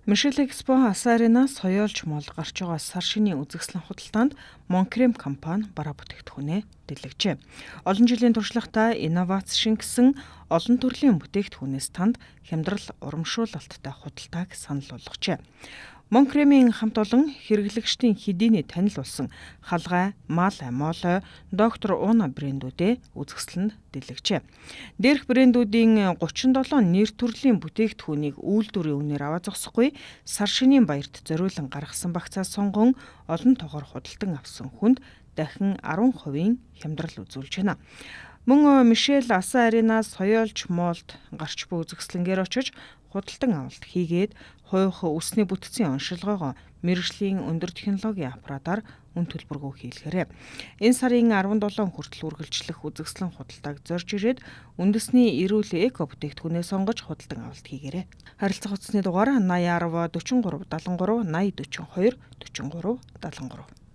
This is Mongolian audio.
Мишель Экспо Асаринаас соёолж мол гарч байгаа сар шинийн үзэсгэлэн худалдаанд Монкрем компани бараа бүтээгдэхүүнээ дэлгэжээ. Олон жилийн туршлагатай инновац шингэсэн олон төрлийн бүтээгдэхүүнээс танд хямдрал урамшуулалттай худалдааг санал болгожээ. Монкремийн хамт олон хэрэглэгчдийн хэдийний танил болсон халгай, мал амоолой, доктор Уна брэндүүдээ үзэсгэлэнд дэлгэжээ. Дээрх брэндүүдийн 37 нэр төрлийн бүтээгдэхүүнийг үйлдвэрийн үнээр аваа зогсохгүй сар шинийн баярт зориулан гаргасан багцаас сонгон олон тоогоор худалдан авсан хүнд дахин 10% хямдрал үзүүлж байна. Мөн Мишель Асаринаас соёолж моолд гарч буй үзэсгэлэнгээр очиж худалдан авалт хийгээд хувь өсний бүтцийн оншилгоогоо мэргэжлийн өндөр технологийн аппаратаар үн төлбөргөө хийлгээрэй. Энэ сарын 17 хүртэл үргэлжлэх үзэсгэлэн худалдааг зорж ирээд үндэсний эрүүл эко бүтээгдэхүүнээ сонгож худалдан авалт хийгээрэй. Харилцах утасны дугаар 80 10 43 73 80 42 43 73.